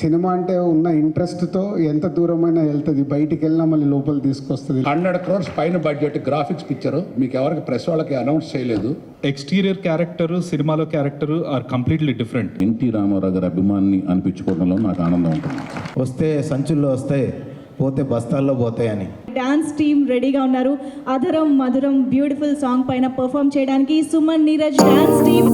Cinema అంటే ఉన్న ఇంట్రెస్ట్తో ఎంత దూరమైనా వెళ్తుంది, బయటికి వెళ్ళినా మళ్ళీ లోపల తీసుకొస్తుంది. 100 crores పైన బడ్జెట్ గ్రాఫిక్స్ పిక్చర్ మీకు ఎవరికి ప్రెస్ వాళ్ళకి అనౌన్స్ చేయలేదు. ఎక్స్టీరియర్ క్యారెక్టర్ సినిమాలో character are completely different. NT Rama Rao గారి అభిమాన్ని అనిపించుకోవడంలో నాకు ఆనందం ఉంటుంది. వస్తే సంచుల్లో వస్తాయి, పోతే బస్తాల్లో పోతాయని. డాన్స్ టీమ్ రెడీగా ఉన్నారు. అధరం మధురం బ్యూటిఫుల్ సాంగ్ పైన పర్ఫామ్ చేయడానికి సుమన్ నీరజ్ డాన్స్ టీమ్.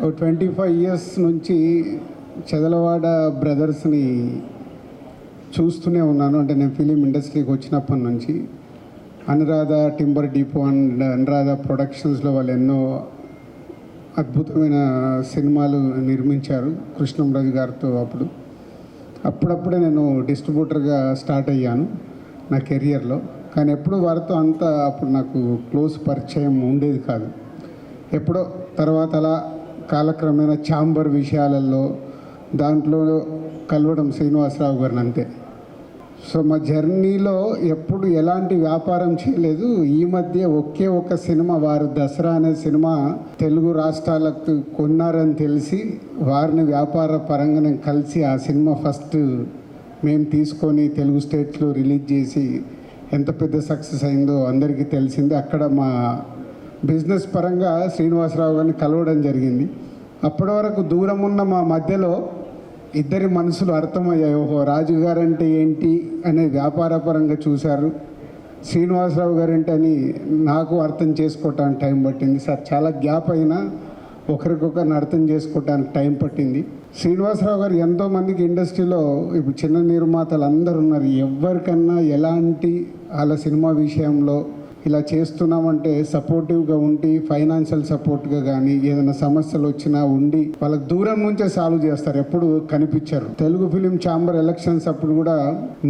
ఓ 25 years నుంచి చదలవాడ బ్రదర్స్ని చూస్తూనే ఉన్నాను. అంటే నేను ఫిలిం ఇండస్ట్రీకి వచ్చినప్పటి నుంచి Anuradha timber depot and Anuradha ప్రొడక్షన్స్లో వాళ్ళు ఎన్నో అద్భుతమైన సినిమాలు నిర్మించారు కృష్ణంరాజు గారితో. అప్పుడప్పుడే నేను డిస్ట్రిబ్యూటర్గా స్టార్ట్ అయ్యాను నా కెరియర్లో. కానీ ఎప్పుడు వారితో అంత అప్పుడు నాకు క్లోజ్ పరిచయం ఉండేది కాదు. ఎప్పుడో తర్వాత అలా కాలక్రమేణా ఛాంబర్ విషయాలలో దాంట్లో కలవడం శ్రీనివాసరావు గారిని అంతే. సో మా జర్నీలో ఎప్పుడు ఎలాంటి వ్యాపారం చేయలేదు. ఈ మధ్య ఒకే ఒక సినిమా వారు దసరా అనే సినిమా తెలుగు రాష్ట్రాలకు కొన్నారని తెలిసి వారిని వ్యాపార పరంగా నేను కలిసి ఆ సినిమా ఫస్ట్ మేము తీసుకొని తెలుగు స్టేట్స్లో రిలీజ్ చేసి ఎంత పెద్ద సక్సెస్ అయిందో అందరికీ తెలిసింది. అక్కడ మా బిజినెస్ పరంగా శ్రీనివాసరావు గారిని కలవడం జరిగింది. అప్పటి వరకు దూరం ఉన్న మా మధ్యలో ఇద్దరి మనసులు అర్థమయ్యాయి. ఓహో, రాజు గారంటే ఏంటి అనే వ్యాపార పరంగా చూశారు, శ్రీనివాసరావు గారంటే అని నాకు అర్థం చేసుకోవటానికి టైం పట్టింది. సార్ చాలా గ్యాప్ అయినా ఒకరికొకరిని అర్థం చేసుకోవటానికి టైం పట్టింది. శ్రీనివాసరావు గారు ఎంతోమందికి ఇండస్ట్రీలో ఇప్పుడు చిన్న నిర్మాతలు అందరు ఉన్నారు. ఎవరికన్నా ఎలాంటి వాళ్ళ సినిమా విషయంలో ఇలా చేస్తున్నామంటే సపోర్టివ్గా ఉండి ఫైనాన్షియల్ సపోర్ట్గా కానీ ఏదైనా సమస్యలు వచ్చినా ఉండి వాళ్ళకి దూరం నుంచే సాల్వ్ చేస్తారు, ఎప్పుడు కనిపించరు. తెలుగు ఫిలిం ఛాంబర్ ఎలక్షన్స్ అప్పుడు కూడా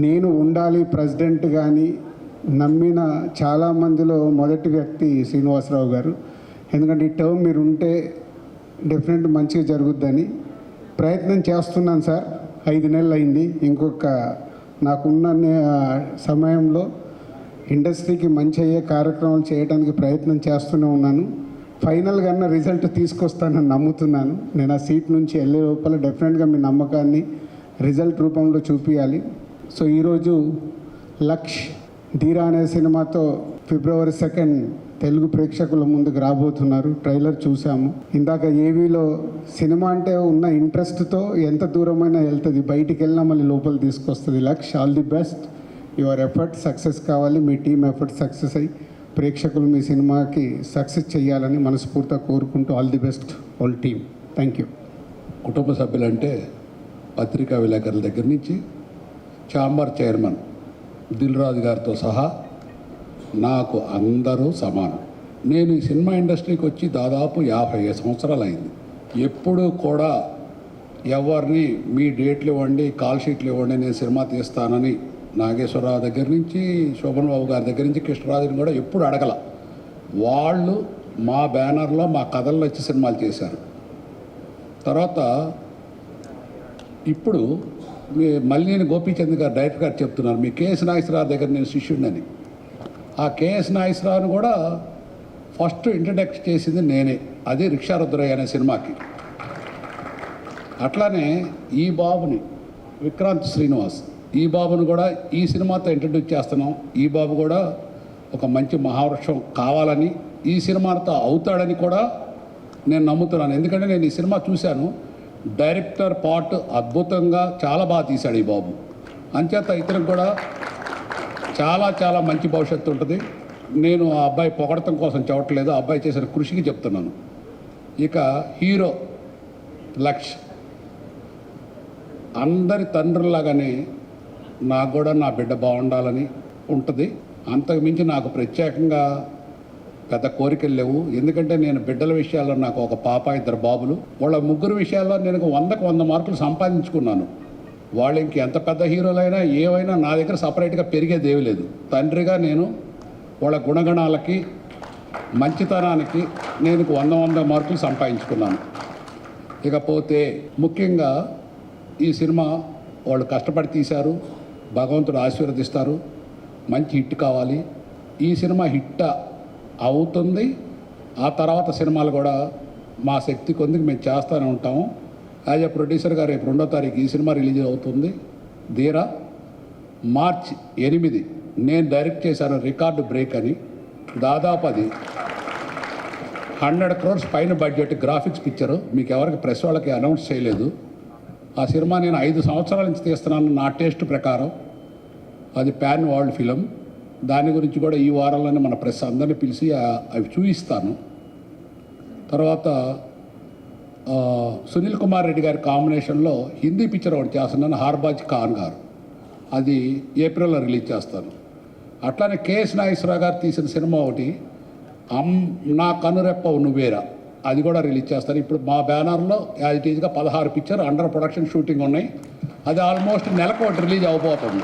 నేను ఉండాలి ప్రెసిడెంట్ కానీ నమ్మిన చాలామందిలో మొదటి వ్యక్తి శ్రీనివాసరావు గారు. ఎందుకంటే ఈ టర్మ్ మీరు ఉంటే డెఫినెట్ మంచిగా జరుగుద్దని ప్రయత్నం చేస్తున్నాను సార్. 5 నెలలు అయింది. ఇంకొక నాకున్న సమయంలో ఇండస్ట్రీకి మంచి అయ్యే కార్యక్రమాలు చేయడానికి ప్రయత్నం చేస్తూనే ఉన్నాను. ఫైనల్గా రిజల్ట్ తీసుకొస్తానని నమ్ముతున్నాను. నేను ఆ సీట్ నుంచి వెళ్ళే లోపల డెఫినెట్గా మీ నమ్మకాన్ని రిజల్ట్ రూపంలో చూపించాలి. సో ఈరోజు లక్ష్ ధీరా అనే సినిమాతో February 2 తెలుగు ప్రేక్షకుల ముందుకు రాబోతున్నారు. ట్రైలర్ చూసాము. ఇందాక ఏవీలో సినిమా అంటే ఉన్న ఇంట్రెస్ట్తో ఎంత దూరమైనా వెళ్తుంది, బయటికి వెళ్ళినా మళ్ళీ లోపల తీసుకొస్తుంది. Laksh, all the best. Your effort success కావాలి. మీ టీం ఎఫర్ట్ సక్సెస్ అయ్యి ప్రేక్షకులు మీ సినిమాకి సక్సెస్ చేయాలని మనస్ఫూర్తిగా కోరుకుంటూ all the best all team. Thank you. కుటుంబ సభ్యులంటే పత్రికా విలేకరుల దగ్గర నుంచి ఛాంబర్ చైర్మన్ దిల్ రాజు గారితో సహా నాకు అందరూ సమానం. నేను ఈ సినిమా ఇండస్ట్రీకి వచ్చి దాదాపు 50 సంవత్సరాలు అయింది. ఎప్పుడూ కూడా ఎవరిని మీ డేట్లు ఇవ్వండి, కాల్ షీట్లు ఇవ్వండి, నేను సినిమా తీస్తానని నాగేశ్వరరావు దగ్గర నుంచి శోభన్ బాబు గారి దగ్గర నుంచి కృష్ణరాజుని కూడా ఎప్పుడు అడగల. వాళ్ళు మా బ్యానర్లో మా కథల్లో వచ్చి సినిమాలు చేశారు. తర్వాత ఇప్పుడు మల్లినేని గోపీచంద్ గారు డైరెక్టర్ గారు చెప్తున్నారు, మీ కేఎస్ నాగేశ్వరరావు దగ్గర నేను శిష్యుడిని. ఆ కేఎస్ నాగేశ్వరరావుని కూడా ఫస్ట్ ఇంట్రడక్ట్ చేసింది నేనే, అది రిక్షారుద్రయ్య అనే సినిమాకి. అట్లానే ఈ బాబుని విక్రాంత్ శ్రీనివాస్, ఈ బాబును కూడా ఈ సినిమాతో ఇంట్రడ్యూస్ చేస్తున్నాం. ఈ బాబు కూడా ఒక మంచి మహావృక్షం కావాలని, ఈ సినిమాతో అవుతాడని కూడా నేను నమ్ముతున్నాను. ఎందుకంటే నేను ఈ సినిమా చూశాను. డైరెక్టర్ పార్ట్ అద్భుతంగా చాలా బాగా తీశాడు ఈ బాబు. అంచేత ఇతనికి కూడా చాలా చాలా మంచి భవిష్యత్తు ఉంటుంది. నేను ఆ అబ్బాయి పొగడటం కోసం చెప్పట్లేదు, ఆ అబ్బాయి చేసిన కృషికి చెప్తున్నాను. ఇక హీరో లక్ష్ అందరి తండ్రులాగానే నాకు కూడా నా బిడ్డ బాగుండాలని ఉంటుంది. అంతకుమించి నాకు ప్రత్యేకంగా పెద్ద కోరికలు లేవు. ఎందుకంటే నేను బిడ్డల విషయాల్లో నాకు ఒక పాప, 2 బాబులు. వాళ్ళ ముగ్గురు విషయాల్లో నేను 100కు 100 మార్కులు సంపాదించుకున్నాను. వాళ్ళు ఇంక ఎంత పెద్ద హీరోలైనా ఏవైనా నా దగ్గర సపరేట్గా పెరిగేది ఏమీ లేదు. తండ్రిగా నేను వాళ్ళ గుణగణాలకి, మంచితనానికి నేను 100 మార్కులు సంపాదించుకున్నాను. ఇకపోతే ముఖ్యంగా ఈ సినిమా వాళ్ళు కష్టపడి తీశారు, భగవంతుడు ఆశీర్వదిస్తారు, మంచి హిట్ కావాలి. ఈ సినిమా హిట్ అవుతుంది. ఆ తర్వాత సినిమాలు కూడా మా శక్తి కొద్దికి మేము చేస్తూనే ఉంటాము. యాజ్ ఎ ప్రొడ్యూసర్గా రేపు 2వ తారీఖు ఈ సినిమా రిలీజ్ అవుతుంది. ధీరా మార్చ్ 8 నేను డైరెక్ట్ చేశాను. రికార్డు బ్రేక్ అని దాదాపు అది 100 crores పైన బడ్జెట్ గ్రాఫిక్స్ పిక్చరు. మీకు ఎవరికి ప్రెస్ వాళ్ళకి అనౌన్స్ చేయలేదు. ఆ సినిమా నేను 5 సంవత్సరాల నుంచి తీస్తున్నాను. నా టేస్ట్ ప్రకారం అది ప్యాన్ వరల్డ్ ఫిలిం. దాని గురించి కూడా ఈ వారంలోనే మన ప్రెస్ అందరినీ పిలిచి అవి చూపిస్తాను. తర్వాత సునీల్ కుమార్ రెడ్డి గారి కాంబినేషన్లో హిందీ పిక్చర్ ఒకటి చేస్తున్నాను, హార్బాజ్ ఖాన్ గారు. అది ఏప్రిల్లో రిలీజ్ చేస్తాను. అట్లానే కేఎస్ నాగేశ్వరరావు గారు తీసిన సినిమా ఒకటి నా కనురెప్పవు నువ్వేరా, అది కూడా రిలీజ్ చేస్తాను. ఇప్పుడు మా బ్యానర్లో యాజ్ ఇట్ ఈజ్గా 16 పిక్చర్ అండర్ ప్రొడక్షన్ షూటింగ్ ఉన్నాయి. అది ఆల్మోస్ట్ నెలకు ఒకటి రిలీజ్ అవ్వబోతుంది.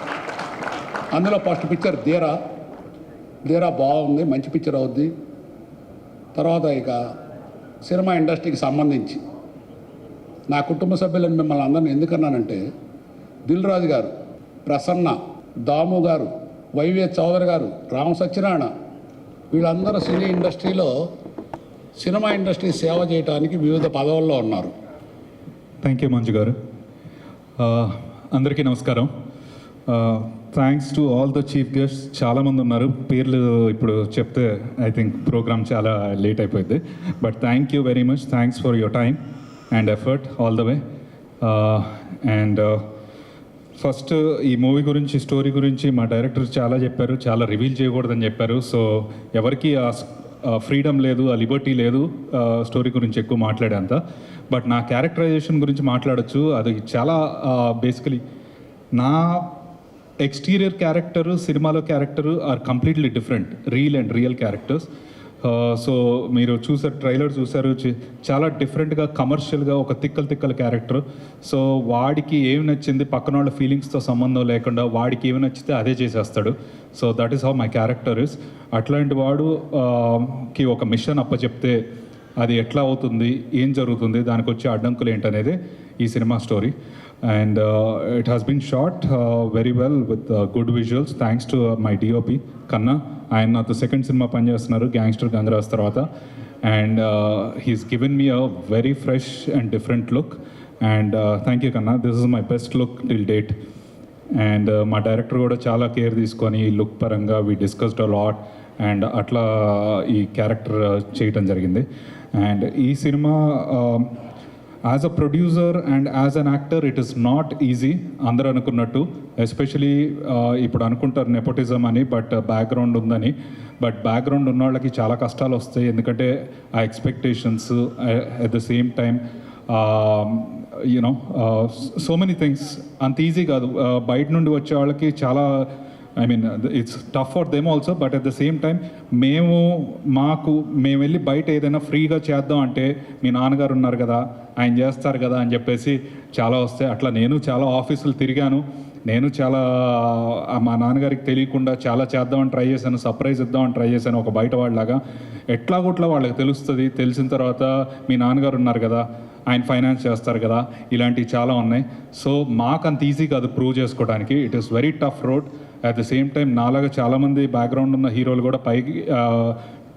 అందులో ఫస్ట్ పిక్చర్ ధీరా బాగుంది, మంచి పిక్చర్ అవుద్ది. తర్వాత ఇక సినిమా ఇండస్ట్రీకి సంబంధించి నా కుటుంబ సభ్యులను మిమ్మల్ని అందరిని ఎందుకన్నానంటే, దిల్ రాజు గారు, ప్రసన్న, దాము గారు, వైవే చౌదరి గారు, రామ సత్యనారాయణ, వీళ్ళందరూ సినిమా ఇండస్ట్రీ సేవ చేయడానికి వివిధ పదవుల్లో ఉన్నారు. థ్యాంక్ యూ మంజు గారు. అందరికీ నమస్కారం. Thanks to all the chief guests. చాలామంది ఉన్నారు, పేర్లు ఇప్పుడు చెప్తే ఐ థింక్ ప్రోగ్రామ్ చాలా లేట్ అయిపోయింది. But thank you very much. Thanks for your time and effort all the way. And first ఈ మూవీ గురించి, స్టోరీ గురించి మా డైరెక్టర్ చాలా చెప్పారు, చాలా రివీల్ చేయకూడదని చెప్పారు. సో ఎవరికి ఫ్రీడమ్ లేదు, ఆ లిబర్టీ లేదు స్టోరీ గురించి ఎక్కువ మాట్లాడేంత. బట్ నా క్యారెక్టరైజేషన్ గురించి మాట్లాడచ్చు. అది చాలా బేసికలీ నా ఎక్స్టీరియర్ క్యారెక్టర్, సినిమాలో character are completely different, real characters. So మీరు చూసారు, ట్రైలర్ చూసారు, చాలా డిఫరెంట్గా కమర్షియల్గా ఒక తిక్కల క్యారెక్టర్. సో వాడికి ఏమి నచ్చింది, పక్కన వాళ్ళ ఫీలింగ్స్తో సంబంధం లేకుండా వాడికి ఏమి నచ్చితే అదే చేసేస్తాడు. So that is how my character is. అట్లాంటి వాడుకి ఒక మిషన్ అప్పచెప్తే అది ఎట్లా అవుతుంది, ఏం జరుగుతుంది, దానికి వచ్చే అడ్డంకులు ఏంటనేది ఈ cinema story. And it has been shot very well with good visuals thanks to my DOP Kanna. ఆయన నాతో సెకండ్ సినిమా పనిచేస్తున్నారు గ్యాంగ్స్టర్ గంగరాజ్ తర్వాత. And he's given me a very fresh and different look. And thank you Kanna, this is my best look till date. And మా director కూడా చాలా care తీసుకొని look పరంగా we discussed a lot and అట్లా ఈ character చేయటం జరిగింది. And ఈ cinema as a producer and as an actor it is not easy అందరూ అనుకున్నట్టు. ఎస్పెషలీ ఇప్పుడు అనుకుంటారు నెపోటిజం అని, బట్ బ్యాక్గ్రౌండ్ ఉందని. బట్ బ్యాక్గ్రౌండ్ ఉన్న వాళ్ళకి చాలా కష్టాలు వస్తాయి, ఎందుకంటే ఆ expectations at the same time you know so many things అంత ఈజీ కాదు. బయట నుండి వచ్చే వాళ్ళకి చాలా it's tough for them also. But at the same time మేము వెళ్ళి బయట ఏదైనా ఫ్రీగా చేద్దాం అంటే మీ నాన్నగారు ఉన్నారు కదా, ఆయన చేస్తారు కదా అని చెప్పేసి చాలా వస్తాయి. అట్లా నేను చాలా ఆఫీసులు తిరిగాను, నేను చాలా మా నాన్నగారికి తెలియకుండా చాలా చేద్దామని ట్రై చేశాను, సర్ప్రైజ్ ఇద్దామని ట్రై చేశాను ఒక బయట వాళ్ళలాగా. ఎట్లాగొట్లా వాళ్ళకి తెలుస్తుంది. తెలిసిన తర్వాత మీ నాన్నగారు ఉన్నారు కదా, ఆయన ఫైనాన్స్ చేస్తారు కదా, ఇలాంటివి చాలా ఉన్నాయి. సో మాకు అంత ఈజీ కాదు ప్రూవ్ చేసుకోవడానికి. It is very tough road. At the same time నాలాగా చాలామంది బ్యాక్గ్రౌండ్ ఉన్న హీరోలు కూడా పైకి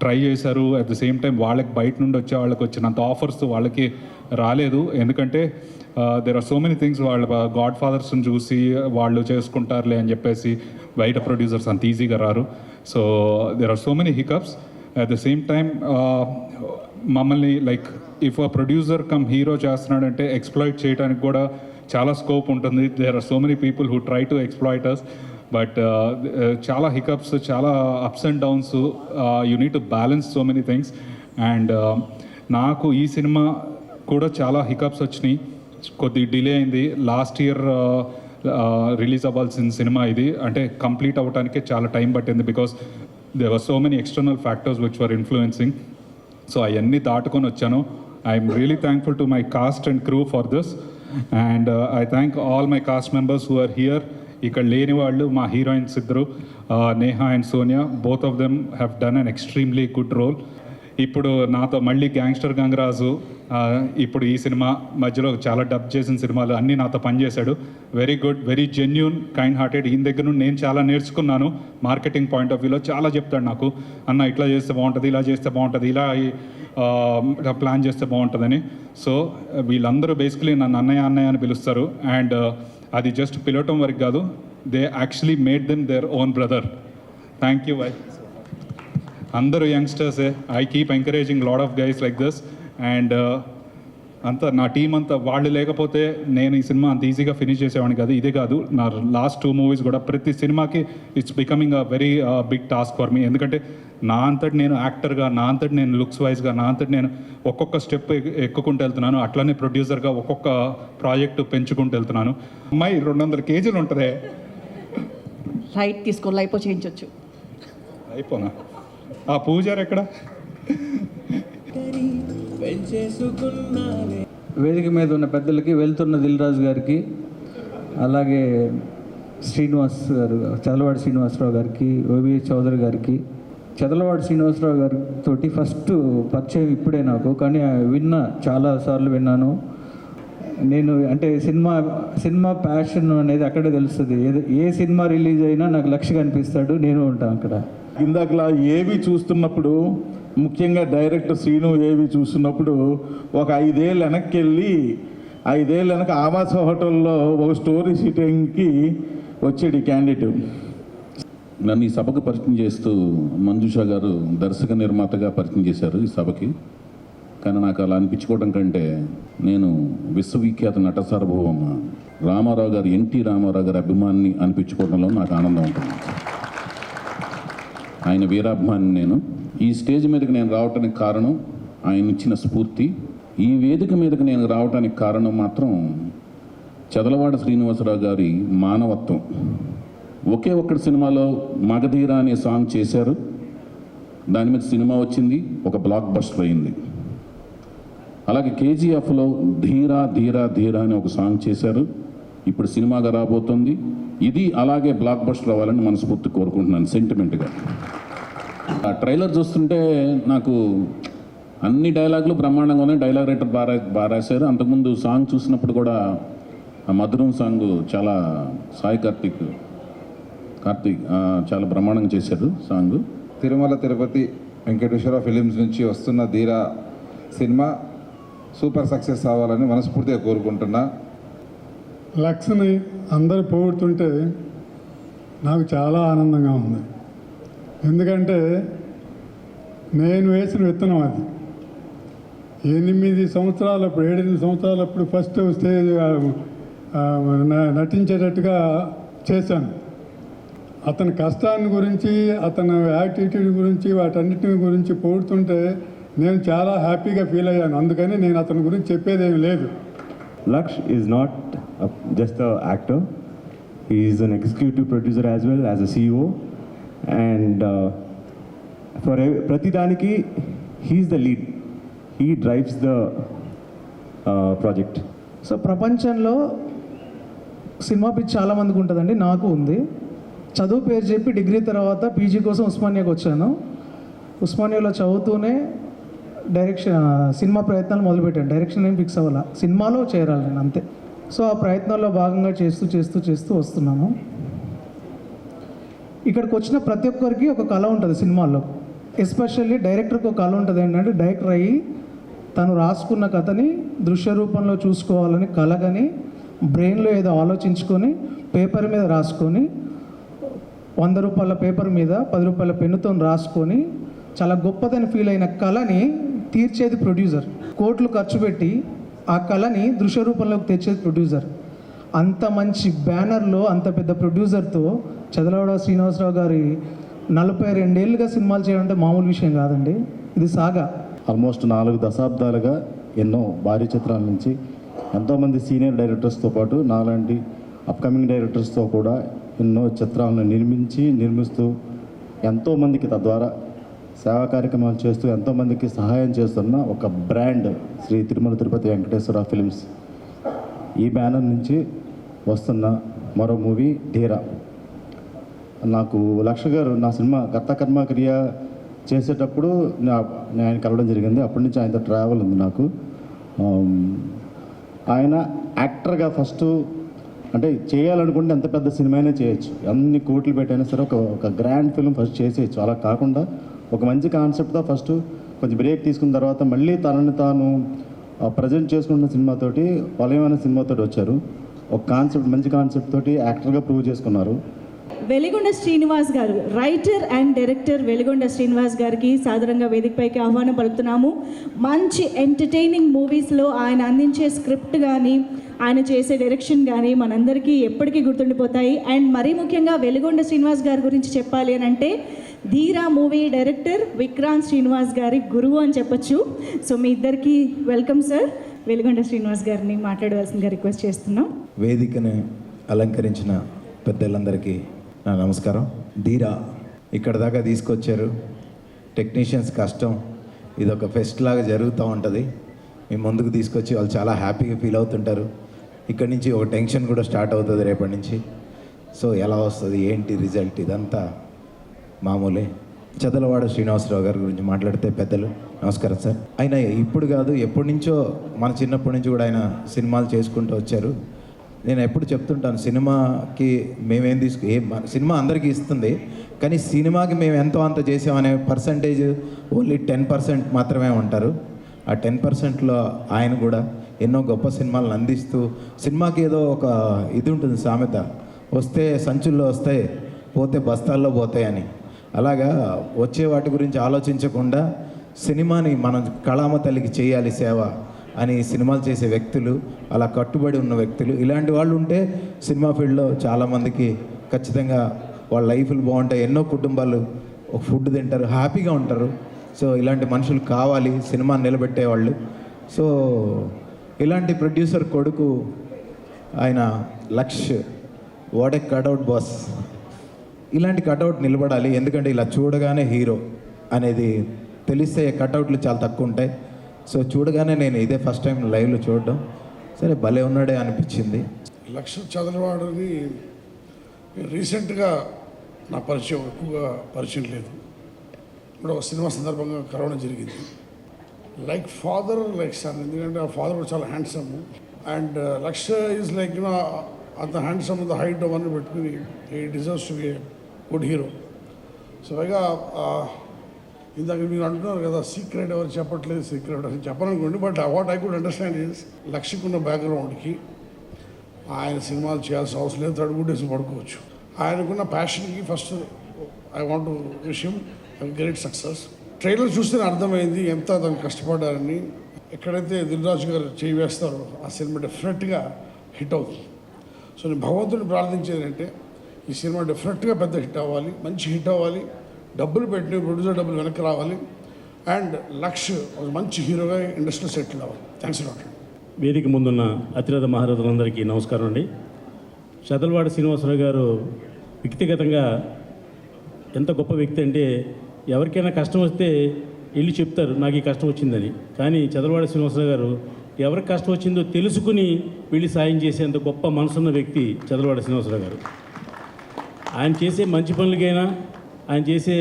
ట్రై చేశారు. అట్ ద సేమ్ టైం వాళ్ళకి బయట నుండి వచ్చే వాళ్ళకి వచ్చినంత ఆఫర్స్ వాళ్ళకి రాలేదు. ఎందుకంటే there are so many things. వాళ్ళ గాడ్ ఫాదర్స్ని చూసి వాళ్ళు చేసుకుంటారులే అని చెప్పేసి బయట ప్రొడ్యూసర్స్ అంత ఈజీగా రారు. So there are so many hiccups. At the same time మమ్మల్ని like if a producer come hero చేస్తున్నాడంటే ఎక్స్ప్లాయిట్ చేయడానికి కూడా చాలా స్కోప్ ఉంటుంది. There are so many people who try to exploit us. But చాలా హికప్స్, చాలా ups and downs, you need to balance so many things. And నాకు ఈ cinema కూడా చాలా హికప్స్ వచ్చినాయి, కొద్ది డిలే అయింది. లాస్ట్ ఇయర్ రిలీజ్ అవ్వాల్సిన సినిమా ఇది, అంటే కంప్లీట్ అవ్వడానికే చాలా టైం పట్టింది, because there were so many external factors which were influencing. So అవన్నీ దాటుకొని వచ్చాను. I'm really thankful to my cast and crew for this, and I thank all my cast members who are here. ఇక్కడ లేని వాళ్ళు మా heroines ఇద్దరు, Neha and Sonia, both of them have done an extremely good role. ఇప్పుడు నాతో మళ్ళీ gangster Gangaraju, ఇప్పుడు ఈ సినిమా మధ్యలో చాలా డబ్ చేసిన సినిమాలు అన్నీ నాతో పనిచేశాడు. Very good, very genuine, kind hearted. ఈయన దగ్గర నుండి నేను చాలా నేర్చుకున్నాను. మార్కెటింగ్ పాయింట్ ఆఫ్ వ్యూలో చాలా చెప్తాడు నాకు, అన్న ఇట్లా చేస్తే బాగుంటుంది, ఇలా చేస్తే బాగుంటుంది, ఇలా ప్లాన్ చేస్తే బాగుంటుందని. సో వీళ్ళందరూ బేసికలీ నన్ను అన్నయ్య అన్నయ్య అని పిలుస్తారు. అండ్ అది జస్ట్ పిలవటం వరకు కాదు, they actually made them their own brother. Thank you. అందరూ యంగ్స్టర్సే. I keep encouraging lot of guys like this. And అంతా నా టీం అంతా, వాళ్ళు లేకపోతే నేను ఈ సినిమా అంత ఈజీగా ఫినిష్ చేసేవాడిని కాదు. ఇదే కాదు, నా లాస్ట్ 2 మూవీస్ కూడా ప్రతి సినిమాకి it's becoming a very big task for me. ఎందుకంటే నా అంతటి నేను యాక్టర్గా, నా అంతటి నేను లుక్స్ వైజ్గా, నా అంతటి నేను ఒక్కొక్క స్టెప్ ఎక్కుకుంటూ వెళ్తున్నాను. అట్లానే ప్రొడ్యూసర్గా ఒక్కొక్క ప్రాజెక్టు పెంచుకుంటూ వెళ్తున్నాను. అమ్మాయి 200 కేజీలు ఉంటుంది. రైట్ తీసుకోవాలి, అయిపో చేయించవచ్చు. అయిపోనా? ఆ పూజారు ఎక్కడ? వేదిక మీద ఉన్న పెద్దలకి, వెళ్తున్న దిల్ రాజు గారికి, అలాగే శ్రీనివాస్ గారు, చదలవాడి శ్రీనివాసరావు గారికి, ఓవి చౌదరి గారికి. చదలవాడి శ్రీనివాసరావు గారితో ఫస్ట్ పరిచయం ఇప్పుడే నాకు, కానీ చాలాసార్లు విన్నాను నేను. అంటే సినిమా ప్యాషన్ అనేది అక్కడే తెలుస్తుంది. ఏ సినిమా రిలీజ్ అయినా నాకు లక్ష్యంగా అనిపిస్తాడు, నేను ఉంటాను అక్కడ. ఇందాకలా ఏవి చూస్తున్నప్పుడు, ముఖ్యంగా డైరెక్టర్ శ్రీను ఏవి చూస్తున్నప్పుడు, ఒక 5 ఏళ్ళు వెనక్కి వెళ్ళి, 5 ఏళ్ళు వెనక ఆవాస హోటల్లో ఒక స్టోరీ షూటింగ్కి వచ్చాడు ఈ క్యాండిడేట్. నన్ను ఈ సభకు పరిచయం చేస్తూ మంజుష గారు దర్శక నిర్మాతగా పరిచయం చేశారు ఈ సభకి. కానీ నాకు అలా అనిపించుకోవడం కంటే, నేను విశ్వవిఖ్యాత నట సార్వభౌమ రామారావు గారు, ఎన్టీ రామారావు గారి అభిమాని అనిపించుకోవడంలో నాకు ఆనందం ఉంటుంది. ఆయన వీరాభిమాని నేను. ఈ స్టేజ్ మీదకి నేను రావడానికి కారణం ఆయన ఇచ్చిన స్ఫూర్తి. ఈ వేదిక మీదకి నేను రావడానికి కారణం మాత్రం చదలవాడ శ్రీనివాసరావు గారి మానవత్వం. ఒకే ఒక్కటి సినిమాలో మగధీర అనే సాంగ్ చేశారు, దాని మీద సినిమా వచ్చింది, ఒక బ్లాక్ బస్టర్ అయింది. అలాగే కేజీఎఫ్లో ధీరా ధీరా ధీరా అని ఒక సాంగ్ చేశారు, ఇప్పుడు సినిమాగా రాబోతుంది. ఇది అలాగే బ్లాక్ బస్టర్ అవ్వాలని మనస్ఫూర్తి కోరుకుంటున్నాను, సెంటిమెంట్గా. ఆ ట్రైలర్ చూస్తుంటే నాకు అన్ని డైలాగులు బ్రహ్మాండంగా ఉన్నాయి. డైలాగ్ రైటర్ బాగా రాశారు. అంతకుముందు సాంగ్ చూసినప్పుడు కూడా ఆ మధురం సాంగ్ చాలా సాయి కార్తిక్ చాలా బ్రహ్మాండంగా చేశారు సాంగ్. తిరుమల తిరుపతి వెంకటేశ్వర ఫిలిమ్స్ నుంచి వస్తున్న ధీరా సినిమా సూపర్ సక్సెస్ అవ్వాలని మనస్ఫూర్తిగా కోరుకుంటున్నా. లక్ష్ని అందరు పోగొడుతుంటే నాకు చాలా ఆనందంగా ఉంది. ఎందుకంటే నేను వేసిన విత్తనం అది. 8 సంవత్సరాలప్పుడు 7-8 సంవత్సరాలప్పుడు ఫస్ట్ స్టేజ్ నటించేటట్టుగా చేశాను. అతని కష్టాన్ని గురించి, అతని యాటిట్యూడ్ గురించి, వాటన్నిటి గురించి పోడుతుంటే నేను చాలా హ్యాపీగా ఫీల్ అయ్యాను. అందుకని నేను అతని గురించి చెప్పేదేమి లేదు. Laksh is not just an actor. He is an executive producer as well as a CEO. And for Pratidaniki, he is the lead. He drives the project. So ప్రపంచంలో సినిమా పిచ్చి చాలామందికి ఉంటుందండి, నాకు ఉంది. చదువు పేరు చెప్పి డిగ్రీ తర్వాత పీజీ కోసం ఉస్మానియాకి వచ్చాను. ఉస్మానియాలో చదువుతూనే సినిమా ప్రయత్నాలు మొదలుపెట్టాను. డైరెక్షన్ ఏం ఫిక్స్ అవ్వాల, సినిమాలో చేరాలి నేను, అంతే. సో ఆ ప్రయత్నంలో భాగంగా చేస్తూ వస్తున్నాను. ఇక్కడికి వచ్చిన ప్రతి ఒక్కరికి ఒక కళ ఉంటుంది సినిమాల్లో. ఎస్పెషల్లీ డైరెక్టర్కి ఒక కళ ఉంటుంది. ఏంటంటే డైరెక్టర్ అయ్యి తను రాసుకున్న కథని దృశ్య రూపంలో చూసుకోవాలని కలగని, బ్రెయిన్లో ఏదో ఆలోచించుకొని పేపర్ మీద రాసుకొని, 100 రూపాయల పేపర్ మీద 10 రూపాయల పెన్నుతో రాసుకొని చాలా గొప్పదని ఫీల్ అయిన కళని తీర్చేది ప్రొడ్యూసర్. కోట్లు ఖర్చు పెట్టి ఆ కళని దృశ్య రూపంలోకి తెచ్చేది ప్రొడ్యూసర్. అంత మంచి బ్యానర్లో అంత పెద్ద ప్రొడ్యూసర్తో చదలవాడ శ్రీనివాసరావు గారి 42 ఏళ్ళుగా సినిమాలు చేయడం అంటే మామూలు విషయం కాదండి. ఇది సాగా. ఆల్మోస్ట్ 4 దశాబ్దాలుగా ఎన్నో భారీ చిత్రాల నుంచి ఎంతోమంది సీనియర్ డైరెక్టర్స్తో పాటు నాలాంటి అప్కమింగ్ డైరెక్టర్స్తో కూడా ఎన్నో చిత్రాలను నిర్మిస్తూ ఎంతోమందికి తద్వారా సేవా కార్యక్రమాలు చేస్తూ ఎంతోమందికి సహాయం చేస్తున్న ఒక బ్రాండ్ శ్రీ తిరుమల తిరుపతి వెంకటేశ్వర ఫిల్మ్స్. ఈ బ్యానర్ నుంచి వస్తున్న మరో మూవీ ధీరా. నాకు లక్ష గారు నా సినిమా కర్త కర్మ క్రియ చేసేటప్పుడు నేను ఆయన కలవడం జరిగింది. అప్పటి నుంచి ఆయనతో ట్రావెల్ ఉంది నాకు. ఆయన యాక్టర్గా ఫస్ట్ అంటే చేయాలనుకుంటే ఎంత పెద్ద సినిమా అయినా చేయొచ్చు, అన్ని కోట్లు పెట్టైనా సరే ఒక గ్రాండ్ ఫిల్మ్ ఫస్ట్ చేసేయచ్చు. అలా కాకుండా ఒక మంచి కాన్సెప్ట్తో ఫస్ట్ కొంచెం బ్రేక్ తీసుకున్న తర్వాత మళ్ళీ తనని తాను ప్రజెంట్ చేసుకున్న సినిమాతోటి బలమైన సినిమాతోటి వచ్చారు. ఒక కాన్సెప్ట్ మంచి కాన్సెప్ట్ తోటి యాక్టర్గా ప్రూవ్ చేసుకున్నారు. వెలిగొండ శ్రీనివాస్ గారు, writer and director Veligonda Srinivas గారికి సాధారణంగా వేదికపైకి ఆహ్వానం పలుకుతున్నాము. మంచి ఎంటర్టైనింగ్ మూవీస్లో ఆయన అందించే స్క్రిప్ట్ కానీ ఆయన చేసే డైరెక్షన్ కానీ మనందరికీ ఎప్పటికీ గుర్తుండిపోతాయి. అండ్ మరీ ముఖ్యంగా వెలిగొండ శ్రీనివాస్ గారి గురించి చెప్పాలి అని అంటే ధీరా మూవీ డైరెక్టర్ విక్రాంత్ శ్రీనివాస్ గారి గురువు అని చెప్పొచ్చు. సో మీ ఇద్దరికి వెల్కమ్ సార్. వెలిగొండ శ్రీనివాస్ గారిని మాట్లాడవలసిందిగా రిక్వెస్ట్ చేస్తున్నాం. వేదికను అలంకరించిన పెద్దలందరికీ నా నమస్కారం. ధీరా ఇక్కడ దాకా తీసుకొచ్చారు. టెక్నీషియన్స్ కష్టం, ఇది ఒక ఫెస్ట్ లాగా జరుగుతూ ఉంటుంది. మీ ముందుకు తీసుకొచ్చి వాళ్ళు చాలా హ్యాపీగా ఫీల్ అవుతుంటారు. ఇక్కడి నుంచి ఒక టెన్షన్ కూడా స్టార్ట్ అవుతుంది రేపటి నుంచి. సో ఎలా వస్తుంది ఏంటి రిజల్ట్ ఇదంతా మామూలే. చదలవాడ శ్రీనివాసరావు గారి గురించి మాట్లాడితే పెద్దలు నమస్కారం సార్. ఆయన ఇప్పుడు కాదు ఎప్పటి నుంచో మన చిన్నప్పటి నుంచి కూడా ఆయన సినిమాలు చేసుకుంటూ వచ్చారు. నేను ఎప్పుడు చెప్తుంటాను, సినిమాకి మేమేం సినిమా అందరికీ ఇస్తుంది, కానీ సినిమాకి మేము ఎంతో అంత చేసామనే పర్సంటేజ్ ఓన్లీ 10% మాత్రమే ఉంటారు. ఆ 10%లో ఆయన కూడా ఎన్నో గొప్ప సినిమాలను అందిస్తూ, సినిమాకి ఏదో ఒక ఇది ఉంటుంది సామెత, వస్తే సంచుల్లో వస్తాయి పోతే బస్తాల్లో పోతాయని. అలాగా వచ్చే వాటి గురించి ఆలోచించకుండా సినిమాని మనం కళామ తల్లికి చేయాలి సేవ అని సినిమాలు చేసే వ్యక్తులు, అలా కట్టుబడి ఉన్న వ్యక్తులు, ఇలాంటి వాళ్ళు ఉంటే సినిమా ఫీల్డ్లో చాలామందికి ఖచ్చితంగా వాళ్ళ లైఫ్లు బాగుంటాయి. ఎన్నో కుటుంబాలు ఒక ఫుడ్ తింటారు, హ్యాపీగా ఉంటారు. సో ఇలాంటి మనుషులు కావాలి సినిమాని నిలబెట్టేవాళ్ళు. సో ఇలాంటి ప్రొడ్యూసర్ కొడుకు ఆయన లక్ష్, వాట్ ఏ కటౌట్ బాస్. ఇలాంటి కటౌట్ నిలబడాలి, ఎందుకంటే ఇలా చూడగానే హీరో అనేది తెలిస్తే కటౌట్లు చాలా తక్కువ ఉంటాయి. సో చూడగానే నేను ఇదే ఫస్ట్ టైం లైవ్లో చూడడం, సరే భలే ఉన్నాడే అనిపించింది. లక్ష చదలవాడని రీసెంట్గా నా పరిచయం ఎక్కువగా పరిచయం లేదు, ఇప్పుడు ఒక సినిమా సందర్భంగా కలవడం జరిగింది. లైక్ ఫాదర్ లైక్ సన్, ఎందుకంటే ఆ ఫాదర్ కూడా చాలా handsome. And lakh is like you know అంత హ్యాండ్సమ్, అంత హైట్ అవన్నీ పెట్టుకుని he deserves to be a good hero. So పైగా ఇందాక మీరు అంటున్నారు కదా సీక్రెట్ ఎవరు చెప్పట్లేదు, సీక్రెట్ అని చెప్పాలనుకోండి. But what I could understand is లక్షకున్న బ్యాక్గ్రౌండ్కి ఆయన సినిమాలు చేయాల్సిన అవసరం లేదు, తడుగుడ్డేసి పడుకోవచ్చు. ఆయనకున్న ప్యాషన్కి ఫస్ట్ ఐ వాంట్ విషయం గ్రేట్ సక్సెస్. ట్రైలర్ చూస్తేనే అర్థమైంది ఎంత తను కష్టపడ్డారని. ఎక్కడైతే దిల్రాజు గారు చేయి వేస్తారో ఆ సినిమా డెఫినెట్గా హిట్ అవుతుంది. సో నేను భగవంతుడిని ప్రార్థించేది అంటే ఈ సినిమా డెఫినెట్గా పెద్ద హిట్ అవ్వాలి, మంచి హిట్ అవ్వాలి, డబ్బులు పెట్టి ప్రొడ్యూసర్ డబ్బులు వెనక్కి రావాలి, అండ్ లక్ష్ ఒక మంచి హీరోగా ఇండస్ట్రీలో సెటిల్ అవ్వాలి. Thanks lot. వేదిక ముందున్న అతిరథ మహారథులందరికీ నమస్కారం అండి. చదలవాడ శ్రీనివాసరావు గారు వ్యక్తిగతంగా ఎంత గొప్ప వ్యక్తి అంటే, ఎవరికైనా కష్టం వస్తే వెళ్ళి చెప్తారు నాకు ఈ కష్టం వచ్చిందని. కానీ చదలవాడ శ్రీనివాసరావు గారు ఎవరికి కష్టం వచ్చిందో తెలుసుకుని వెళ్ళి సాయం చేసేంత గొప్ప మనసున్న వ్యక్తి చదలవాడ శ్రీనివాసరావు గారు. ఆయన చేసే మంచి పనులకైనా, ఆయన చేసే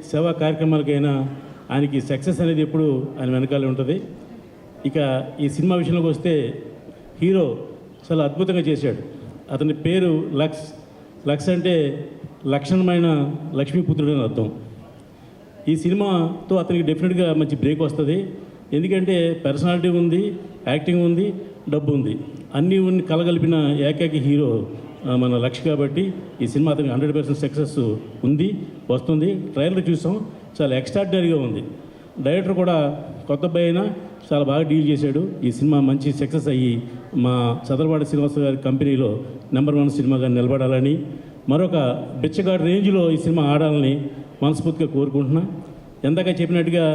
సేవా కార్యక్రమాలకైనా ఆయనకి సక్సెస్ అనేది ఎప్పుడు ఆయన వెనకాలే ఉంటుంది. ఇక ఈ సినిమా విషయంలోకి వస్తే హీరో చాలా అద్భుతంగా చేశాడు. అతని పేరు లక్స్. లక్స్ అంటే లక్షణమైన లక్ష్మీపుత్రుడు అని అర్థం. ఈ సినిమాతో అతనికి డెఫినెట్గా మంచి బ్రేక్ వస్తుంది. ఎందుకంటే పర్సనాలిటీ ఉంది, యాక్టింగ్ ఉంది, డబ్బు ఉంది, అన్నీ కలగలిపిన ఏకైక హీరో మన లక్ష్య. కాబట్టి ఈ సినిమా అతనికి 100% సక్సెస్ ఉంది, వస్తుంది. ట్రైలర్ చూసాం, చాలా ఎక్స్ట్రాడినరీగా ఉంది. డైరెక్టర్ కూడా కొత్త అబ్బాయి అయినా చాలా బాగా డీల్ చేశాడు. ఈ సినిమా మంచి సక్సెస్ అయ్యి మా చదలవాడ శ్రీనివాస గారి కంపెనీలో నెంబర్ 1 సినిమాగా నిలబడాలని, మరొక బిచ్చగాడు రేంజ్లో ఈ సినిమా ఆడాలని మనస్ఫూర్తిగా కోరుకుంటున్నా. ఎందాక చెప్పినట్టుగా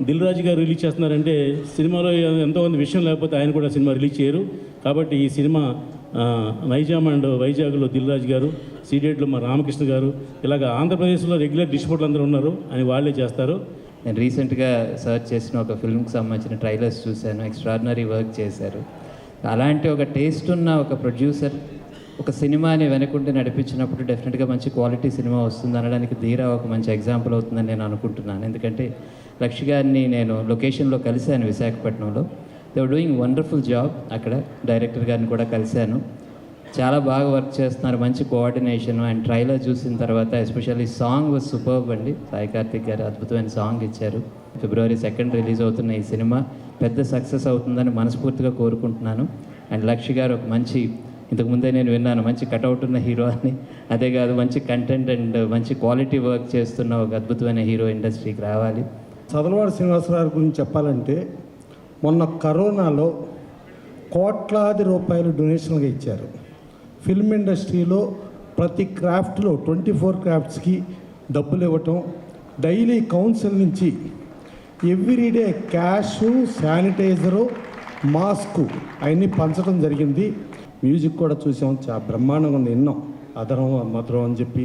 దిల్ రాజు గారు రిలీజ్ చేస్తున్నారంటే సినిమాలో ఎంతోమంది విషయం లేకపోతే ఆయన కూడా సినిమా రిలీజ్ చేయరు. కాబట్టి ఈ సినిమా నైజాం అండ్ వైజాగ్లో దిల్ రాజు గారు, సీడెడ్లో మా రామకృష్ణ గారు, ఇలాగ ఆంధ్రప్రదేశ్లో రెగ్యులర్ డిస్ట్రిబ్యూటర్లు అందరూ ఉన్నారు, అని వాళ్ళే చేస్తారు. నేను రీసెంట్గా సర్చ్ చేసిన ఒక ఫిల్మ్కి సంబంధించిన ట్రైలర్స్ చూశాను. ఎక్స్ట్రాడినరీ వర్క్ చేశారు. అలాంటి ఒక టేస్ట్ ఉన్న ఒక ప్రొడ్యూసర్ ఒక సినిమాని వెనకుంటే నడిపించినప్పుడు డెఫినెట్గా మంచి క్వాలిటీ సినిమా వస్తుంది అనడానికి ధీరా ఒక మంచి ఎగ్జాంపుల్ అవుతుందని నేను అనుకుంటున్నాను. ఎందుకంటే లక్ష్ గారిని నేను లొకేషన్లో కలిశాను విశాఖపట్నంలో. They were doing wonderful job. అక్కడ డైరెక్టర్ గారిని కూడా కలిశాను. చాలా బాగా వర్క్ చేస్తున్నారు, మంచి కోఆర్డినేషన్. అండ్ ట్రైలర్ చూసిన తర్వాత ఎస్పెషల్లీ సాంగ్ వాజ్ సూపర్బ్ అండి. సాయి కార్తిక్ గారు అద్భుతమైన సాంగ్ ఇచ్చారు. February 2 రిలీజ్ అవుతున్న ఈ సినిమా పెద్ద సక్సెస్ అవుతుందని మనస్ఫూర్తిగా కోరుకుంటున్నాను. అండ్ లక్ష్ గారు ఒక మంచి, ఇంతకుముందే నేను విన్నాను, మంచి కటౌట్ ఉన్న హీరో అని. అదే కాదు, మంచి కంటెంట్ అండ్ మంచి క్వాలిటీ వర్క్ చేస్తున్న ఒక అద్భుతమైన హీరో ఇండస్ట్రీకి రావాలి. చదలవాడ శ్రీనివాసరావు గురించి చెప్పాలంటే మొన్న కరోనాలో కోట్లాది రూపాయలు డొనేషన్గా ఇచ్చారు. ఫిల్మ్ ఇండస్ట్రీలో ప్రతి క్రాఫ్ట్లో 24 క్రాఫ్ట్స్కి డబ్బులు ఇవ్వటం, డైలీ కౌన్సిల్ నుంచి ఎవ్రీడే క్యాషు, శానిటైజరు, మాస్కు అవన్నీ పంచడం జరిగింది. మ్యూజిక్ కూడా చూసాం, చాలా బ్రహ్మాండంగా ఉంది. విన్నాం, అదరం మధురం అని చెప్పి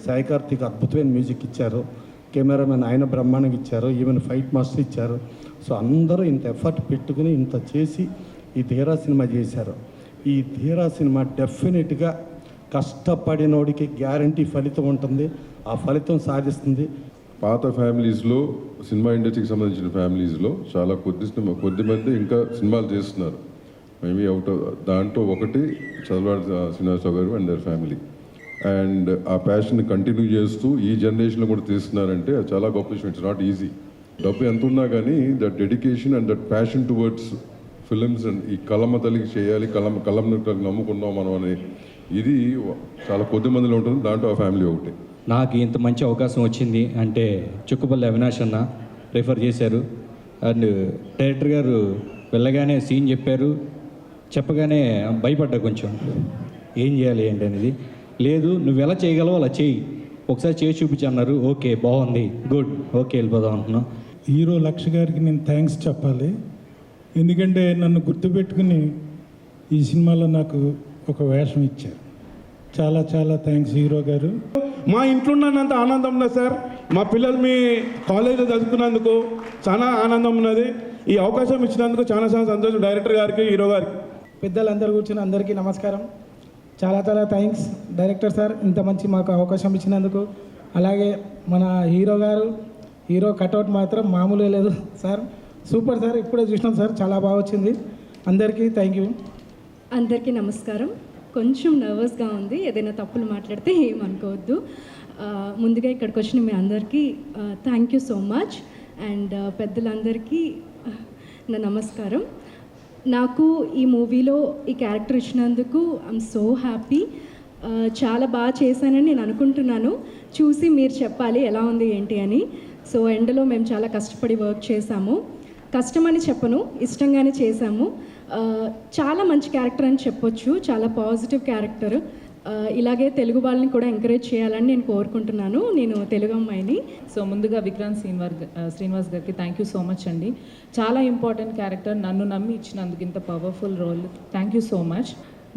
సాయి కార్తిక్ అద్భుతమైన మ్యూజిక్ ఇచ్చారు. కెమెరామెన్ ఆయన బ్రహ్మాండంగా ఇచ్చారు. ఈవెన్ ఫైట్ మాస్టర్ ఇచ్చారు. సో అందరూ ఇంత ఎఫర్ట్ పెట్టుకుని ఇంత చేసి ఈ ధీరా సినిమా చేశారు. ఈ ధీరా సినిమా డెఫినెట్గా కష్టపడినోడికి గ్యారంటీ ఫలితం ఉంటుంది. ఆ ఫలితం సాధిస్తుంది. పాత ఫ్యామిలీస్లో, సినిమా ఇండస్ట్రీకి సంబంధించిన ఫ్యామిలీస్లో చాలా కొద్ది మంది ఇంకా సినిమాలు చేస్తున్నారు. మేబీ దాంట్లో ఒకటి చదలవాడ శ్రీనివాసరావు గారు అండ్ దర్ ఫ్యామిలీ. అండ్ ఆ ప్యాషన్ కంటిన్యూ చేస్తూ ఈ జనరేషన్లో కూడా తీస్తున్నారంటే అది చాలా గొప్ప విషయం. It's not easy. డబ్బు ఎంత ఉన్నా కానీ that dedication and that passion towards films and ఈ కలమ్మ తల్లికి చేయాలి, కలమ్ను నమ్ముకున్నాం మనం అని, ఇది చాలా కొద్ది మందిలో ఉంటుంది. దాంట్లో ఆ ఫ్యామిలీ ఒకటి. నాకు ఇంత మంచి అవకాశం వచ్చింది అంటే చుక్కుపల్లి అవినాష్ అన్న రిఫర్ చేశారు. అండ్ డైరెక్టర్ గారు వెళ్ళగానే సీన్ చెప్పగానే భయపడ్డా కొంచెం, ఏం చేయాలి ఏంటి అనేది. లేదు, నువ్వు ఎలా చేయగలవు అలా చేయి, ఒకసారి చేసి చూపించి అన్నారు. ఓకే, బాగుంది, గుడ్, ఓకే, వెళ్ళిపోదాం అంటున్నాం. హీరో లక్ష గారికి నేను థ్యాంక్స్ చెప్పాలి. ఎందుకంటే నన్ను గుర్తుపెట్టుకుని ఈ సినిమాలో నాకు ఒక వేషం ఇచ్చారు. చాలా చాలా థ్యాంక్స్ హీరో గారు. మా ఇంట్లో ఉన్నంత ఆనందం ఉన్నది సార్. మా పిల్లలు మీ కాలేజీలో చదువుకున్నందుకు చాలా ఆనందం ఉన్నది. ఈ అవకాశం ఇచ్చినందుకు చాలా చాలా సంతోషం డైరెక్టర్ గారికి, హీరో గారికి. పెద్దలందరూ కూర్చుని అందరికీ నమస్కారం. చాలా చాలా థ్యాంక్స్ డైరెక్టర్ సార్, ఇంత మంచి మాకు అవకాశం ఇచ్చినందుకు. అలాగే మన హీరో గారు, హీరో కటౌట్ మాత్రం మామూలుగా లేదు సార్, సూపర్ సార్. ఇప్పుడే చూసినాం సార్, చాలా బాగా వచ్చింది. అందరికీ థ్యాంక్ యూ. అందరికీ నమస్కారం. కొంచెం నర్వస్గా ఉంది, ఏదైనా తప్పులు మాట్లాడితే ఏమనుకోవద్దు. ముందుగా ఇక్కడికి వచ్చిన మీ అందరికీ thank you so much. And పెద్దలందరికీ నా నమస్కారం. నాకు ఈ మూవీలో ఈ క్యారెక్టర్ ఇచ్చినందుకు ఐఎమ్ సో హ్యాపీ. చాలా బాగా చేశానని నేను అనుకుంటున్నాను. చూసి మీరు చెప్పాలి ఎలా ఉంది ఏంటి అని. సో ఎండలో మేము చాలా కష్టపడి వర్క్ చేశాము. కష్టమని చెప్పను, ఇష్టంగానే చేశాము. చాలా మంచి క్యారెక్టర్ అని చెప్పొచ్చు, చాలా పాజిటివ్ క్యారెక్టర్. ఇలాగే తెలుగు వాళ్ళని కూడా ఎంకరేజ్ చేయాలని నేను కోరుకుంటున్నాను. నేను తెలుగు అమ్మాయిని. సో ముందుగా విక్రాంత్ శ్రీనివాస్ గారికి థ్యాంక్ యూ సో మచ్ అండి. చాలా ఇంపార్టెంట్ క్యారెక్టర్, నన్ను నమ్మి ఇచ్చినందుకు ఇంత powerful role. Thank you so much.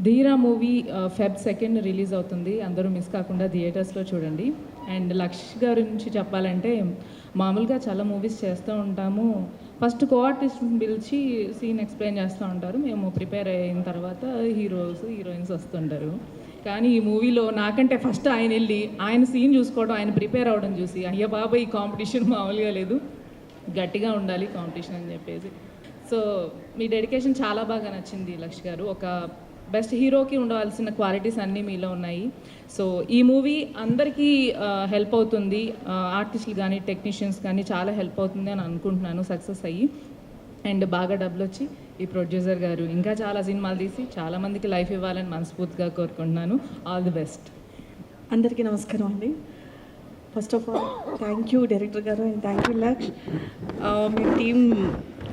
Dheera movie Feb 2 release అవుతుంది. అందరూ మిస్ కాకుండా థియేటర్స్లో చూడండి. అండ్ లక్ష్ గారి నుంచి చెప్పాలంటే, మామూలుగా చాలా మూవీస్ చేస్తూ ఉంటాము. ఫస్ట్ కోఆర్టిస్ట్ని పిలిచి సీన్ ఎక్స్ప్లెయిన్ చేస్తూ ఉంటారు. మేము ప్రిపేర్ అయిన తర్వాత హీరోయిన్స్ వస్తుంటారు. కానీ ఈ మూవీలో నాకంటే ఫస్ట్ ఆయన వెళ్ళి ఆయన సీన్ చూసుకోవడం, ఆయన ప్రిపేర్ అవ్వడం చూసి, అయ్య బాబా ఈ కాంపిటీషన్ మామూలుగా లేదు, గట్టిగా ఉండాలి కాంపిటీషన్ అని చెప్పేసి. సో మీ డెడికేషన్ చాలా బాగా నచ్చింది లక్ష్ గారు. ఒక బెస్ట్ హీరోకి ఉండవలసిన క్వాలిటీస్ అన్నీ మీలో ఉన్నాయి. సో ఈ మూవీ అందరికీ హెల్ప్ అవుతుంది. ఆర్టిస్టులు కానీ టెక్నీషియన్స్ కానీ చాలా హెల్ప్ అవుతుంది అని అనుకుంటున్నాను సక్సెస్ అయ్యి. అండ్ బాగా డబ్బులు వచ్చి ఈ ప్రొడ్యూసర్ గారు ఇంకా చాలా సినిమాలు తీసి చాలామందికి లైఫ్ ఇవ్వాలని మనస్ఫూర్తిగా కోరుకుంటున్నాను. All the best. అందరికీ నమస్కారం అండి. First of all thank you director గారు అండ్ థ్యాంక్ యూ లక్ష్. మీ టీమ్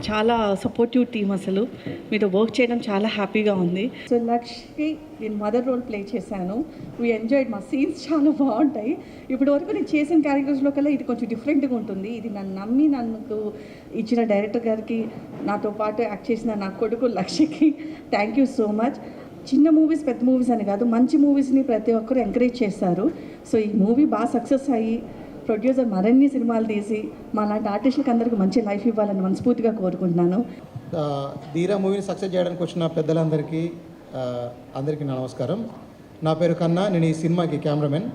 చాలా సపోర్టివ్ టీమ్, అసలు మీతో వర్క్ చేయడం చాలా హ్యాపీగా ఉంది. సో లక్ష్కి నేను మదర్ రోల్ ప్లే చేశాను. వీ ఎంజాయ్డ్, మా సీన్స్ చాలా బాగుంటాయి. ఇప్పటి వరకు నేను చేసిన క్యారెక్టర్స్లో కల్లా ఇది కొంచెం డిఫరెంట్గా ఉంటుంది. ఇది నన్ను నమ్మి నన్ను ఇచ్చిన డైరెక్టర్ గారికి, నాతో పాటు యాక్ట్ చేసిన నా కొడుకు లక్ష్యకి థ్యాంక్ యూ సో మచ్. చిన్న మూవీస్ పెద్ద మూవీస్ అని కాదు, మంచి మూవీస్ని ప్రతి ఒక్కరు ఎంకరేజ్ చేస్తారు. సో ఈ మూవీ బాగా సక్సెస్ అయ్యి ప్రొడ్యూసర్ మరిన్ని సినిమాలు తీసి మా లాంటి ఆర్టిస్టులకు అందరికీ మంచి లైఫ్ ఇవ్వాలని మనస్ఫూర్తిగా కోరుకుంటున్నాను. ధీరా మూవీని సక్సెస్ చేయడానికి వచ్చిన పెద్దలందరికీ అందరికీ నమస్కారం. నా పేరు కన్నా, నేను ఈ సినిమాకి కెమెరామెన్.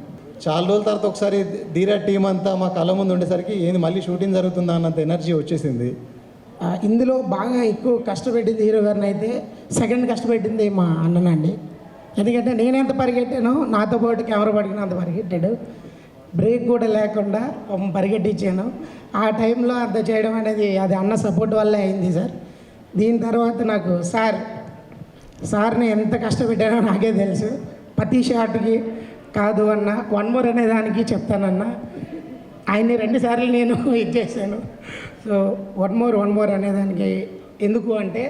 చాలా రోజుల తర్వాత ఒకసారి ధీరా టీం అంతా మా కళ్ళ ముందు ఉండేసరికి ఏంది మళ్ళీ షూటింగ్ జరుగుతుందా అన్నంత ఎనర్జీ వచ్చేసింది. ఇందులో బాగా ఎక్కువ కష్టపెట్టింది హీరో గారిని అయితే, సెకండ్ కష్టపెట్టింది మా అన్ననండి. ఎందుకంటే నేను ఎంత పరిగెట్టానో నాతో పాటు కెమెరా పట్టుకుని అంత పరిగెట్టాడు. బ్రేక్ కూడా లేకుండా పరిగెట్టించాను. ఆ టైంలో అంత చేయడం అనేది అది అన్న సపోర్ట్ వల్లే అయింది సార్. దీని తర్వాత నాకు సార్ని ఎంత కష్టపెట్టానో నాకే తెలుసు. ప్రతి షాట్కి కాదు అన్న, వన్ మోర్ అనే దానికి చెప్తానన్నా. ఆయన్ని 2 సార్లు నేను ఇది చేశాను. సో వన్ మోర్ అనేదానికి ఎందుకు అంటే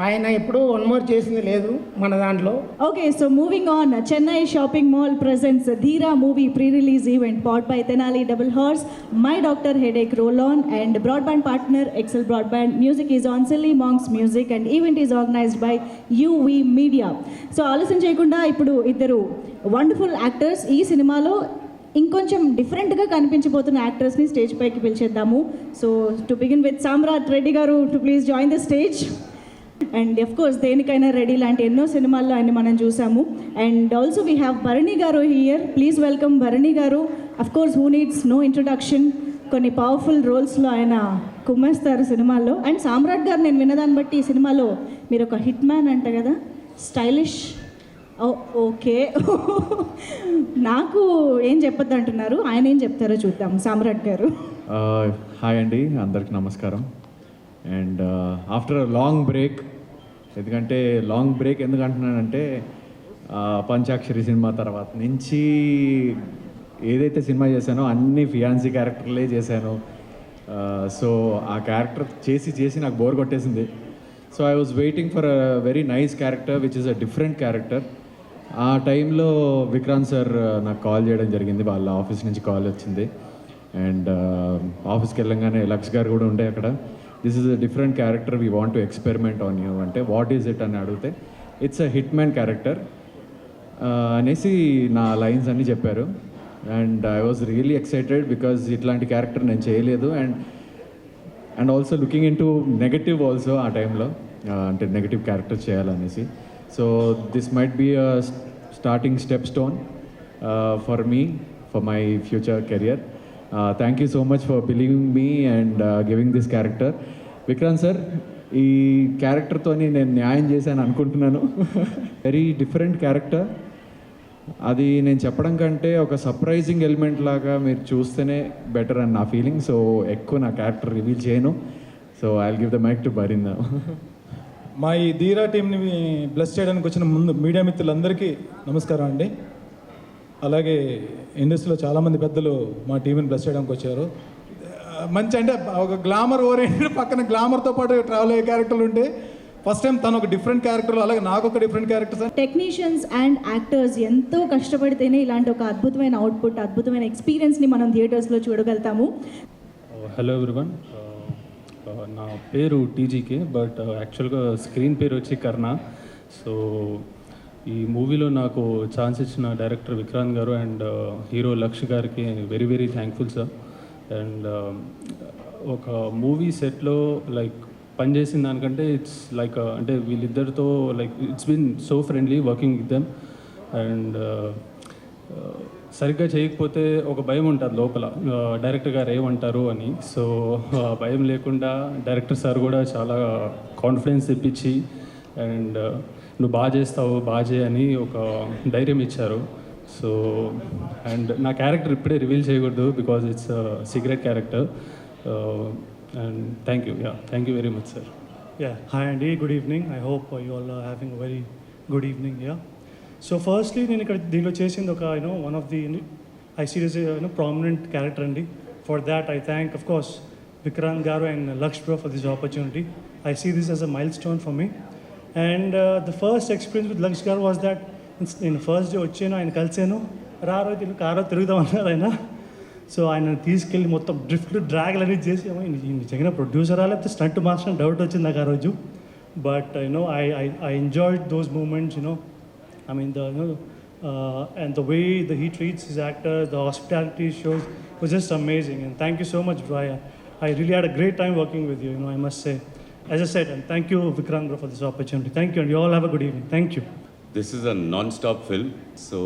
ఆయన ఎప్పుడూ వన్ మోర్ చేసింది లేదు మన దాంట్లో. Okay, so moving on, Chennai shopping mall presents ధీరా movie pre-release event powered by Tenali Double Horse, My Doctor Headache Roll-On and broadband partner Excel Broadband. Music is on Silly Monks Music and event is organized by UV Media. So ఆలస్యం చేయకుండా ఇప్పుడు ఇద్దరు wonderful actors ఈ సినిమాలో ఇంకొంచెం డిఫరెంట్గా కనిపించబోతున్న యాక్టర్స్ని stage పైకి పిలిచేద్దాము. So to begin with Samrat Reddy garu to please join the stage. And of course దేనికైనా రెడీ లాంటి ఎన్నో సినిమాల్లో ఆయన మనం చూసాము. And also we have Bharani garu here. Please welcome Bharani garu. Of course who needs no introduction. కొన్ని పవర్ఫుల్ రోల్స్లో ఆయన కుమ్మేస్తారు సినిమాల్లో. అండ్ సామ్రాట్ గారు నేను విన్నదాన్ని బట్టి ఈ సినిమాలో మీరు ఒక హిట్ మ్యాన్ అంట కదా, స్టైలిష్. ఓకే, నాకు ఏం చెప్పొద్దు అంటున్నారు, ఆయన ఏం చెప్తారో చూద్దాం. సామ్రాట్ గారు. హాయ్ అండి, అందరికి నమస్కారం. అండ్ ఆఫ్టర్ లాంగ్ బ్రేక్, ఎందుకంటే లాంగ్ బ్రేక్ ఎందుకు అంటున్నానంటే పంచాక్షరి సినిమా తర్వాత నుంచి ఏదైతే సినిమా చేశానో అన్ని ఫియాన్సీ క్యారెక్టర్లే చేశాను. సో ఆ క్యారెక్టర్ చేసి నాకు బోర్ కొట్టేసింది. So I was waiting for a very nice character which is a different character. ఆ టైంలో విక్రాంత్ సార్ నాకు కాల్ చేయడం జరిగింది, వాళ్ళ ఆఫీస్ నుంచి కాల్ వచ్చింది. అండ్ ఆఫీస్కి వెళ్ళంగానే లక్స్ గారు కూడా ఉండే అక్కడ. This is a different character, we want to experiment on you అంటే వాట్ ఈజ్ ఇట్ అని అడిగితే it's a hit man character అనేసి నా లైన్స్ అన్నీ చెప్పారు. And I was really excited because ఇట్లాంటి క్యారెక్టర్ నేను చేయలేదు. And also looking in to negative also ఆ టైంలో, అంటే నెగటివ్ క్యారెక్టర్ చేయాలనేసి. So this might be a starting step stone for me, for my future career. Thank you so much for believing me and giving this character. Vikrant sir, ఈ క్యారెక్టర్తో నేను న్యాయం చేశాను అనుకుంటున్నాను. Very different character. అది నేను చెప్పడం కంటే ఒక సర్ప్రైజింగ్ ఎలిమెంట్ లాగా మీరు చూస్తేనే బెటర్ అని నా ఫీలింగ్. సో ఎక్కువ నా క్యారెక్టర్ రివీల్ చేయను. So I will give the mic to Barinda. మా ఈ ధీరా టీంని బ్లెస్ చేయడానికి వచ్చిన ముందు మీడియా మిత్రులందరికీ నమస్కారం అండి. అలాగే ఇండస్ట్రీలో చాలామంది పెద్దలు మా టీంని బ్లెస్ చేయడానికి వచ్చారు. మంచి అంటే ఒక గ్లామర్ ఓరియంటెడ్, పక్కన గ్లామర్తో పాటు ట్రావెల్ అయ్యే క్యారెక్టర్లు ఉంటే ఫస్ట్ టైం తను ఒక డిఫరెంట్ క్యారెక్టర్, అలాగే నాకు ఒక different characters. Technicians and actors ఎంతో కష్టపడితేనే ఇలాంటి ఒక అద్భుతమైన అవుట్పుట్, అద్భుతమైన ఎక్స్పీరియన్స్ని మనం థియేటర్స్లో చూడగలుగుతాము. హలో ఎవ్రీవన్, నా పేరు టీజీకే, బట్ యాక్చువల్గా స్క్రీన్ పేరు వచ్చి కర్ణ. సో ఈ మూవీలో నాకు ఛాన్స్ ఇచ్చిన డైరెక్టర్ విక్రాంత్ గారు అండ్ హీరో లక్ష్ గారికి very very thankful sir. And ఒక మూవీ సెట్లో లైక్ పనిచేసిన దానికంటే ఇట్స్ లైక్ అంటే వీళ్ళిద్దరితో like it's been so friendly working with them. And సరిగ్గా చేయకపోతే ఒక భయం ఉంటుంది లోపల, డైరెక్టర్ గారు ఏమంటారు అని. సో భయం లేకుండా డైరెక్టర్ సార్ కూడా చాలా కాన్ఫిడెన్స్ తెప్పించి అండ్ నువ్వు బాగా చేస్తావు, బాగా చేయని ఒక ధైర్యం ఇచ్చారు. సో అండ్ నా క్యారెక్టర్ ఇప్పుడే రివీల్ చేయకూడదు because it's secret character. And thank you very much sir. Hi అండి, good evening. I hope you all are having a very good evening. So firstly నేను ఇక్కడ దీనిలో చేసింది ఒక one of the I see is prominent character అండి. For that I thank of course Vikrant Garu and Laksh bro for this opportunity. I see this as a milestone for me. And the first experience with Laksh Garu was that నేను first day వచ్చాను, ఆయన కలిసాను, రారో కారో తిరుగుదాం అన్నారు ఆయన. So ఆయన తీసుకెళ్ళి మొత్తం డ్రిఫ్ట్లు డ్రాగ్లు అనేది చేసి నిజంగా ప్రొడ్యూసరా లేకపోతే స్టంట్ మాస్టర్ అని డౌట్ వచ్చింది నాకు ఆ రోజు. But I enjoyed those moments, I mean, and the way that he treats his actors, the hospitality shows was just amazing. And thank you so much, bro. I really had a great time working with you, I must say. As I said, and thank you, Vikrant, bro, for this opportunity. Thank you, and you all have a good evening. Thank you. This is a non-stop film, so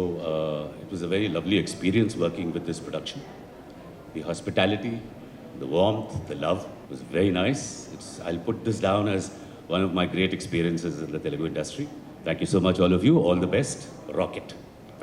it was a very lovely experience working with this production. The hospitality, the warmth, the love was very nice. I'll put this down as one of my great experiences in the Telugu industry. Thank you so much, all of you. All the best. Rock it.